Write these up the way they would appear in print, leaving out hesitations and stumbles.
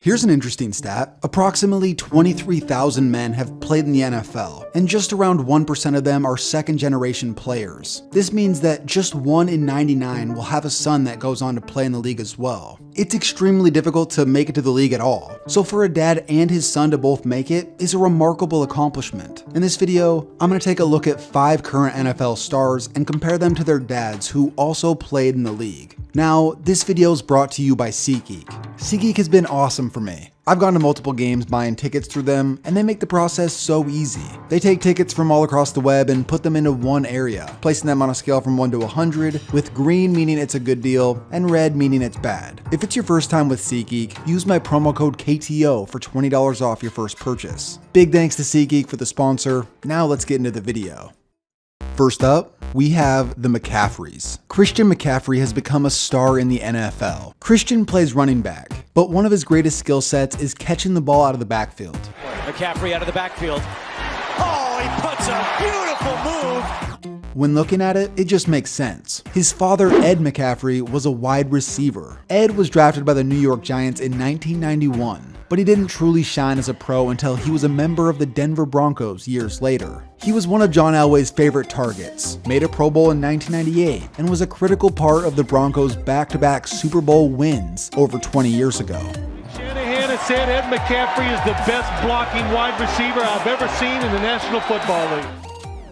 Here's an interesting stat. Approximately 23,000 men have played in the NFL, and just around 1% of them are second-generation players. This means that just 1 in 99 will have a son that goes on to play in the league as well. It's extremely difficult to make it to the league at all, so for a dad and his son to both make it is a remarkable accomplishment. In this video, I'm going to take a look at 5 current NFL stars and compare them to their dads who also played in the league. Now, this video is brought to you by SeatGeek. SeatGeek has been awesome for me. I've gone to multiple games buying tickets through them, and they make the process so easy. They take tickets from all across the web and put them into one area, placing them on a scale from 1 to 100, with green meaning it's a good deal, and red meaning it's bad. If it's your first time with SeatGeek, use my promo code KTO for $20 off your first purchase. Big thanks to SeatGeek for the sponsor. Now let's get into the video. First up, we have the McCaffreys. Christian McCaffrey has become a star in the NFL. Christian plays running back, but one of his greatest skill sets is catching the ball out of the backfield. McCaffrey out of the backfield. Oh, he puts a beautiful move. When looking at it, it just makes sense. His father, Ed McCaffrey, was a wide receiver. Ed was drafted by the New York Giants in 1991. But he didn't truly shine as a pro until he was a member of the Denver Broncos years later. He was one of John Elway's favorite targets, made a Pro Bowl in 1998, and was a critical part of the Broncos' back-to-back Super Bowl wins over 20 years ago. Shanahan has said Ed McCaffrey is the best blocking wide receiver I've ever seen in the National Football League.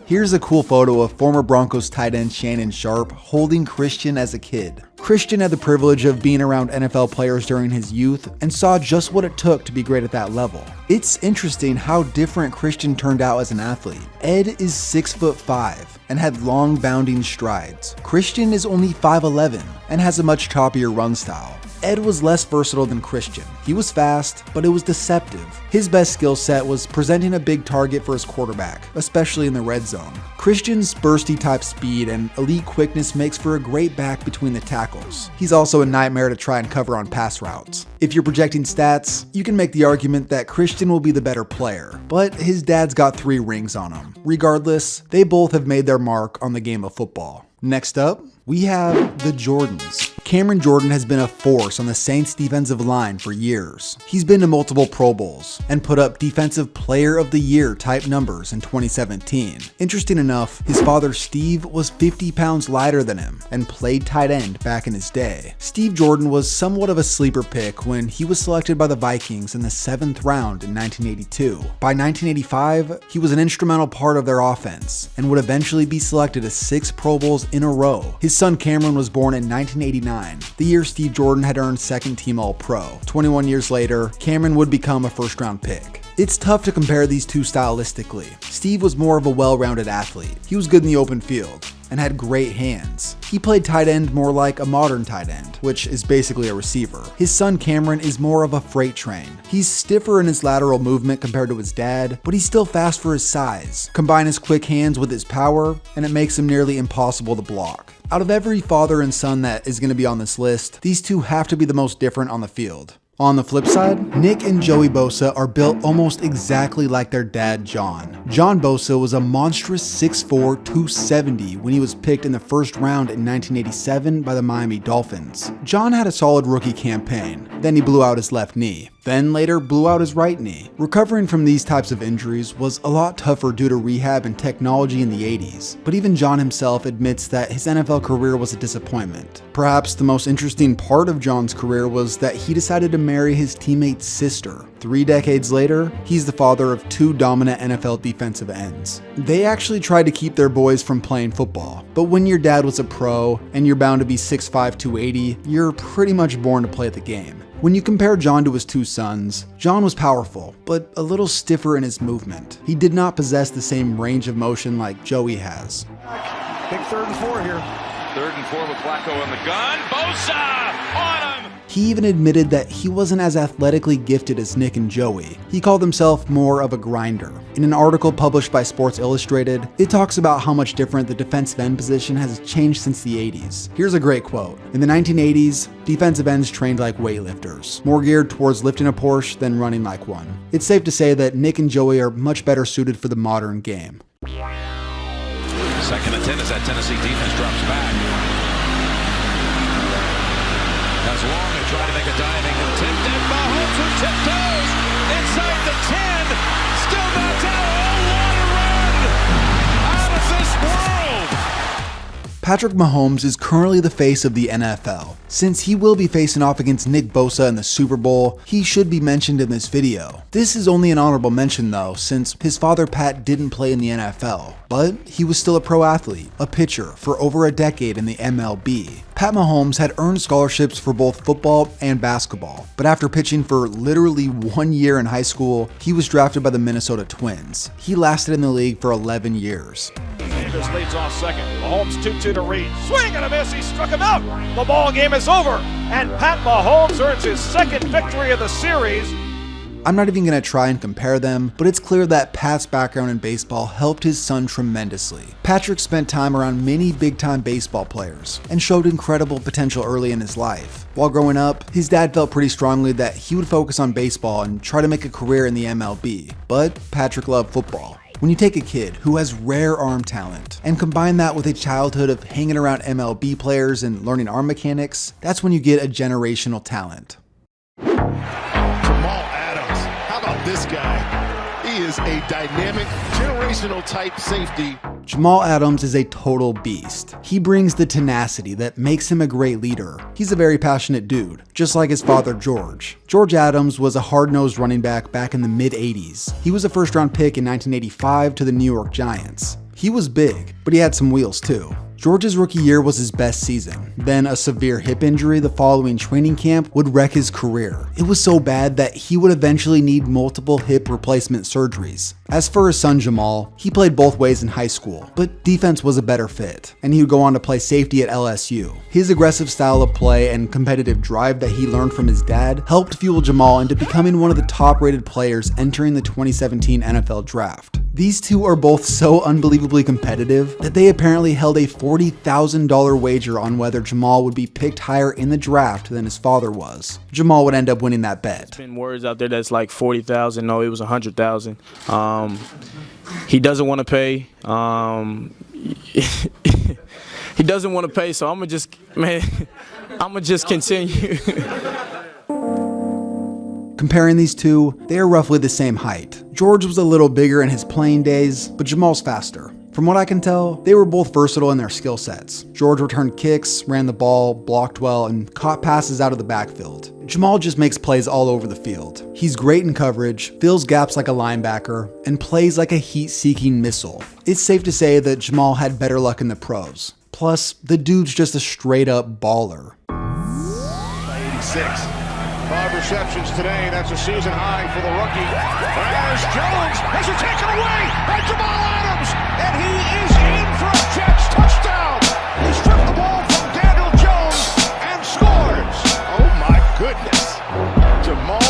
Here's a cool photo of former Broncos tight end Shannon Sharpe holding Christian as a kid. Christian had the privilege of being around NFL players during his youth and saw just what it took to be great at that level. It's interesting how different Christian turned out as an athlete. Ed is 6'5" and had long bounding strides. Christian is only 5'11" and has a much choppier run style. Ed was less versatile than Christian. He was fast, but it was deceptive. His best skill set was presenting a big target for his quarterback, especially in the red zone. Christian's bursty type speed and elite quickness makes for a great back between the tackles. He's also a nightmare to try and cover on pass routes. If you're projecting stats, you can make the argument that Christian will be the better player, but his dad's got 3 rings on him. Regardless, they both have made their mark on the game of football. Next up, we have the Jordans. Cameron Jordan has been a force on the Saints defensive line for years. He's been to multiple Pro Bowls and put up Defensive Player of the Year type numbers in 2017. Interesting enough, his father Steve was 50 pounds lighter than him and played tight end back in his day. Steve Jordan was somewhat of a sleeper pick when he was selected by the Vikings in the 7th round in 1982. By 1985, he was an instrumental part of their offense and would eventually be selected to 6 Pro Bowls in a row. His son Cameron was born in 1989, the year Steve Jordan had earned second-team All-Pro. 21 years later, Cameron would become a first-round pick. It's tough to compare these two stylistically. Steve was more of a well-rounded athlete. He was good in the open field and had great hands. He played tight end more like a modern tight end, which is basically a receiver. His son Cameron is more of a freight train. He's stiffer in his lateral movement compared to his dad, but he's still fast for his size. Combine his quick hands with his power, and it makes him nearly impossible to block. Out of every father and son that is going to be on this list, these two have to be the most different on the field. On the flip side, Nick and Joey Bosa are built almost exactly like their dad, John. John Bosa was a monstrous 6'4", 270 when he was picked in the first round in 1987 by the Miami Dolphins. John had a solid rookie campaign, then he blew out his left knee. Then later blew out his right knee. Recovering from these types of injuries was a lot tougher due to rehab and technology in the 80s, but even John himself admits that his NFL career was a disappointment. Perhaps the most interesting part of John's career was that he decided to marry his teammate's sister. 3 decades later, he's the father of 2 dominant NFL defensive ends. They actually tried to keep their boys from playing football, but when your dad was a pro and you're bound to be 6'5", 280, you're pretty much born to play the game. When you compare John to his 2 sons, John was powerful, but a little stiffer in his movement. He did not possess the same range of motion like Joey has. Big 3rd and 4 here. 3rd and 4 with Flacco on the gun. Bosa on him! He even admitted that he wasn't as athletically gifted as Nick and Joey. He called himself more of a grinder. In an article published by Sports Illustrated, it talks about how much different the defensive end position has changed since the 80s. Here's a great quote. In the 1980s, defensive ends trained like weightlifters, more geared towards lifting a Porsche than running like one. It's safe to say that Nick and Joey are much better suited for the modern game. 2nd and 10 as that Tennessee defense drops back. Has long and trying to make a diving attempt, and Mahomes will take Patrick Mahomes is currently the face of the NFL. Since he will be facing off against Nick Bosa in the Super Bowl, he should be mentioned in this video. This is only an honorable mention though, since his father Pat didn't play in the NFL, but he was still a pro athlete, a pitcher for over a decade in the MLB. Pat Mahomes had earned scholarships for both football and basketball, but after pitching for literally 1 year in high school, he was drafted by the Minnesota Twins. He lasted in the league for 11 years. Sanders leads off second. Mahomes 2-2 to Reed. Swing and a miss. He struck him out. The ball game is over, and Pat Mahomes earns his second victory of the series. I'm not even going to try and compare them, but it's clear that Pat's background in baseball helped his son tremendously. Patrick spent time around many big-time baseball players and showed incredible potential early in his life. While growing up, his dad felt pretty strongly that he would focus on baseball and try to make a career in the MLB, but Patrick loved football. When you take a kid who has rare arm talent and combine that with a childhood of hanging around MLB players and learning arm mechanics, that's when you get a generational talent. Jamal Adams, how about this guy? He is a dynamic, generational type safety. Jamal Adams is a total beast. He brings the tenacity that makes him a great leader. He's a very passionate dude, just like his father George. George Adams was a hard-nosed running back in the mid-80s. He was a first-round pick in 1985 to the New York Giants. He was big, but he had some wheels too. George's rookie year was his best season. Then a severe hip injury the following training camp would wreck his career. It was so bad that he would eventually need multiple hip replacement surgeries. As for his son Jamal, he played both ways in high school, but defense was a better fit, and he would go on to play safety at LSU. His aggressive style of play and competitive drive that he learned from his dad helped fuel Jamal into becoming one of the top-rated players entering the 2017 NFL Draft. These two are both so unbelievably competitive that they apparently held a $40,000 wager on whether Jamal would be picked higher in the draft than his father was. Jamal would end up winning that bet. There's been words out there that's like 40,000. No, it was 100,000. He doesn't want to pay. He doesn't want to pay, so I'm gonna just continue. Comparing these two, they are roughly the same height. George was a little bigger in his playing days, but Jamal's faster. From what I can tell, they were both versatile in their skill sets. George returned kicks, ran the ball, blocked well, and caught passes out of the backfield. Jamal just makes plays all over the field. He's great in coverage, fills gaps like a linebacker, and plays like a heat-seeking missile. It's safe to say that Jamal had better luck in the pros. Plus, the dude's just a straight-up baller. 86. 5 receptions today. That's a season high for the rookie. As Jones has it taken away by Jamal Adams, and he is in for a Jets touchdown. He stripped the ball from Daniel Jones and scores. Oh my goodness. Jamal